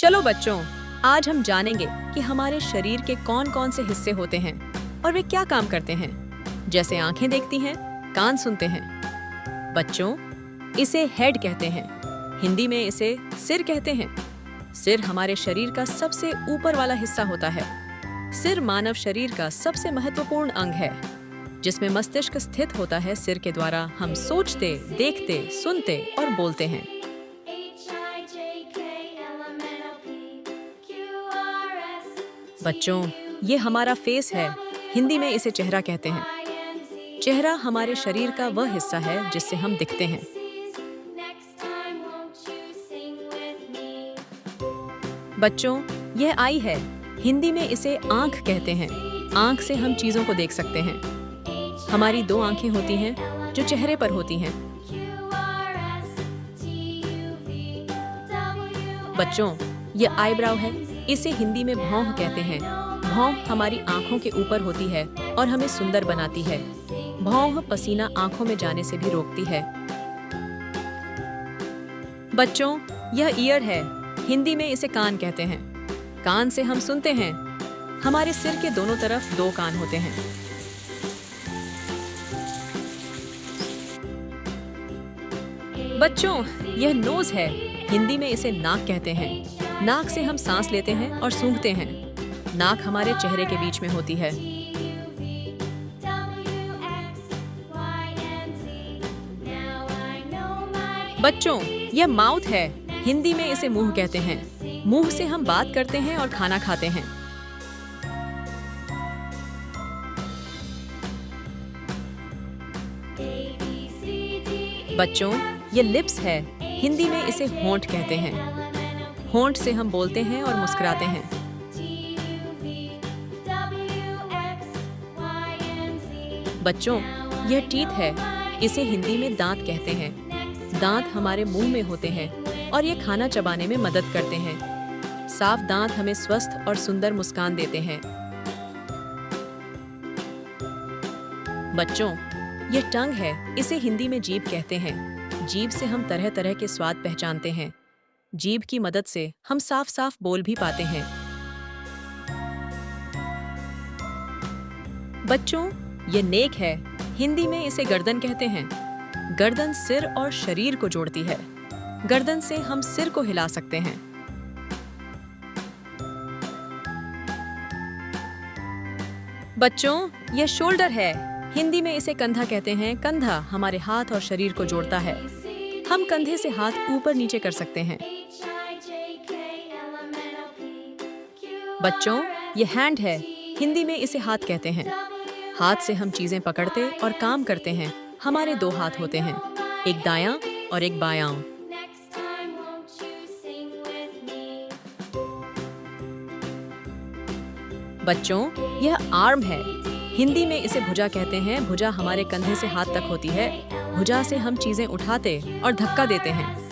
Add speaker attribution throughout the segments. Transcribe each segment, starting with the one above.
Speaker 1: चलो बच्चों, आज हम जानेंगे कि हमारे शरीर के कौन कौन से हिस्से होते हैं और वे क्या काम करते हैं। जैसे आंखें देखती हैं, कान सुनते हैं। बच्चों, इसे हेड कहते हैं। हिंदी में इसे सिर कहते हैं। सिर हमारे शरीर का सबसे ऊपर वाला हिस्सा होता है। सिर मानव शरीर का सबसे महत्वपूर्ण अंग है, जिसमें मस्तिष्क स्थित होता है। सिर के द्वारा हम सोचते, देखते, सुनते और बोलते हैं। बच्चों, ये हमारा फेस है। हिंदी में इसे चेहरा कहते हैं। चेहरा हमारे शरीर का वह हिस्सा है जिससे हम दिखते हैं। बच्चों, यह आई है। हिंदी में इसे आंख कहते हैं। आंख से हम चीजों को देख सकते हैं। हमारी दो आंखें होती हैं जो चेहरे पर होती हैं। बच्चों, यह आईब्राव है। इसे हिंदी में भौं कहते हैं। भौं हमारी आंखों के ऊपर होती है और हमें सुंदर बनाती है। भौं पसीना आंखों में जाने से भी रोकती है। बच्चों, यह ईयर है। हिंदी में इसे कान कहते हैं। कान से हम सुनते हैं। हमारे सिर के दोनों तरफ दो कान होते हैं। बच्चों, यह नोज है। हिंदी में इसे नाक कहते हैं। नाक से हम सांस लेते हैं और सूंघते हैं। नाक हमारे चेहरे के बीच में होती है। बच्चों, यह माउथ है। हिंदी में इसे मुंह कहते हैं। मुंह से हम बात करते हैं और खाना खाते हैं। बच्चों, ये लिप्स है। हिंदी में इसे होंठ कहते हैं। होंठ से हम बोलते हैं और मुस्कुराते हैं। बच्चों, यह टीथ है। इसे हिंदी में दांत कहते हैं। दांत हमारे मुंह में होते हैं और ये खाना चबाने में मदद करते हैं। साफ दांत हमें स्वस्थ और सुंदर मुस्कान देते हैं। बच्चों, यह टंग है। इसे हिंदी में जीभ कहते हैं। जीभ से हम तरह तरह के स्वाद पहचानते हैं। जीभ की मदद से हम साफ साफ बोल भी पाते हैं। बच्चों, ये नेक है। हिंदी में इसे गर्दन कहते हैं। गर्दन सिर और शरीर को जोड़ती है। गर्दन से हम सिर को हिला सकते हैं। बच्चों, यह शोल्डर है। हिंदी में इसे कंधा कहते हैं। कंधा हमारे हाथ और शरीर को जोड़ता है। हम कंधे से हाथ ऊपर नीचे कर सकते हैं। बच्चों, ये हैंड है। हिंदी में इसे हाथ कहते हैं। हाथ से हम चीजें पकड़ते और काम करते हैं। हमारे दो हाथ होते हैं, एक दायां और एक बायां। बच्चों, यह आर्म है। हिंदी में इसे भुजा कहते हैं। भुजा हमारे कंधे से हाथ तक होती है। भुजा से हम चीजें उठाते और धक्का देते हैं।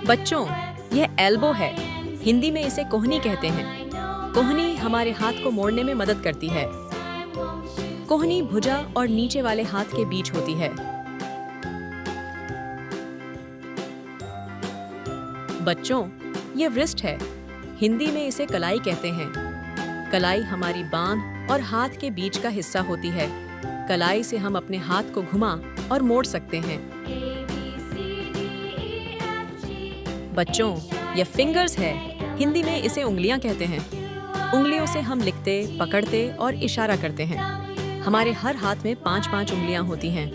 Speaker 1: बच्चों, यह एल्बो है। हिंदी में इसे कोहनी कहते हैं। कोहनी हमारे हाथ को मोड़ने में मदद करती है। कोहनी भुजा और नीचे वाले हाथ के बीच होती है। बच्चों, यह रिस्ट है। हिंदी में इसे कलाई कहते हैं। कलाई हमारी बांह और हाथ के बीच का हिस्सा होती है। कलाई से हम अपने हाथ को घुमा और मोड़ सकते हैं। बच्चों, यह फिंगर्स है। हिंदी में इसे उंगलियां कहते हैं। उंगलियों से हम लिखते, पकड़ते और इशारा करते हैं। हमारे हर हाथ में 5-5 उंगलियां होती हैं।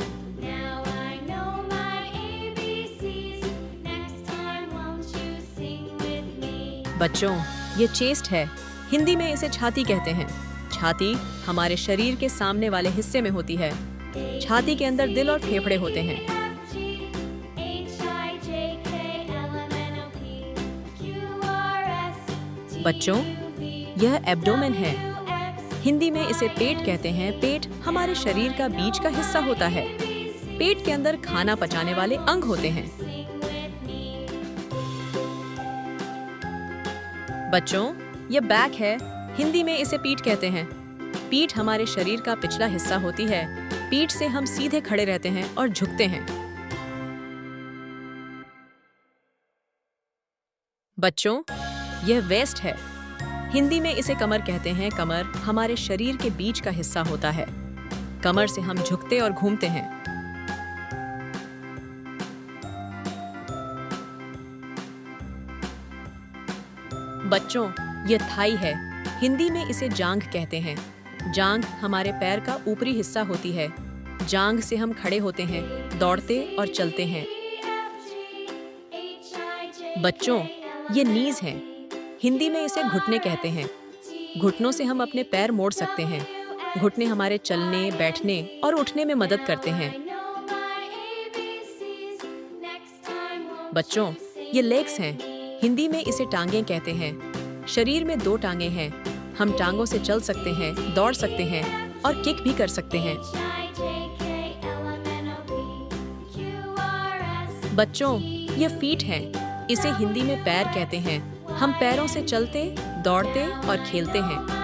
Speaker 1: बच्चों, ये चेस्ट है। हिंदी में इसे छाती कहते हैं। छाती हमारे शरीर के सामने वाले हिस्से में होती है। छाती के अंदर दिल और फेफड़े होते हैं। बच्चों, यह एब्डोमेन है। हिंदी में इसे पेट कहते हैं। पेट हमारे शरीर का बीच का हिस्सा होता है। पेट के अंदर खाना पचाने वाले अंग होते हैं। बच्चों, यह बैक है। हिंदी में इसे पीठ कहते हैं। पीठ हमारे शरीर का पिछला हिस्सा होती है। पीठ से हम सीधे खड़े रहते हैं और झुकते हैं। बच्चों, यह वेस्ट है। हिंदी में इसे कमर कहते हैं। कमर हमारे शरीर के बीच का हिस्सा होता है। कमर से हम झुकते और घूमते हैं। बच्चों, यह थाई है। हिंदी में इसे जांघ कहते हैं। जांघ हमारे पैर का ऊपरी हिस्सा होती है। जांघ से हम खड़े होते हैं, दौड़ते और चलते हैं। बच्चों, ये नीज है। हिंदी में इसे घुटने कहते हैं। घुटनों से हम अपने पैर मोड़ सकते हैं। घुटने हमारे चलने, बैठने और उठने में मदद करते हैं। बच्चों, ये लेग्स हैं। हिंदी में इसे टांगें कहते हैं। शरीर में 2 टांगें हैं। हम टांगों से चल सकते हैं, दौड़ सकते हैं और किक भी कर सकते हैं। बच्चों, ये फीट हैं। इसे हिंदी में पैर कहते हैं। हम पैरों से चलते, दौड़ते और खेलते हैं।